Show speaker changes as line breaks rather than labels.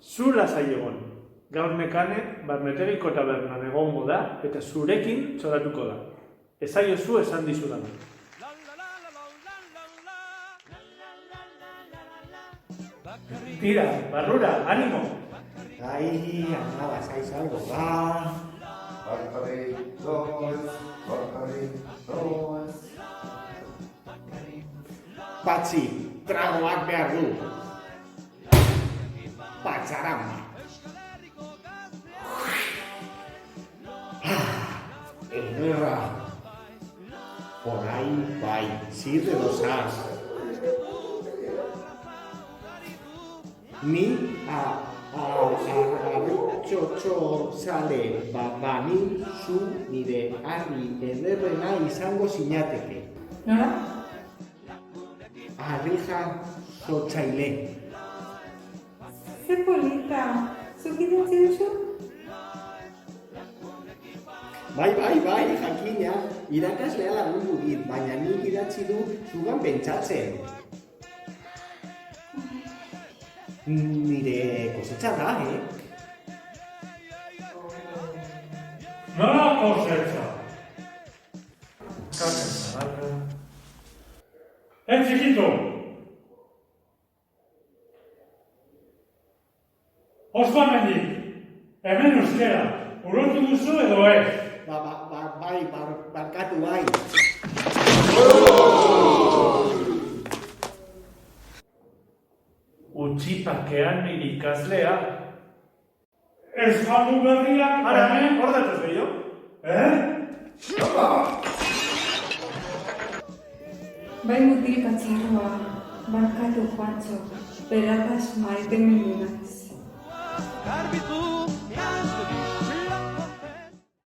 Zu lasai egon. Gaur Nekane barnetegiko tabernan egongo da eta zurekin txoratuko da. Esaiozu esan dizudan. Tira, barrura, animo!
Ai, ama, zaiz algo, ba.
Barkarik doaz.
Patxi, tragoak behar du. Patxarama. Ederra. Horai, bai, zirre dozaz. Ni txotxo sale bani zu nire harri ederrena izango zinateke.
Nora?
Arrija zotzaile.
Ze polita, zuk idatzi duzu?
Bai, jakina, irakaslea lagundu dit, baina nik idatzi du zugan pentsatzen. Nire kosetxa da,
Nola kosetxa? Txikito! Ospamendik, hemen euskera, urotu duzu edo ez?
Bai, barkatu bai.
Utxipakean nire ikaslea. Ez jamu berriak... Ara, hor datuz gehiago?
Bai mutil patxarroa, barkatu Juantxo, beratas maite minunaz.
Garbitu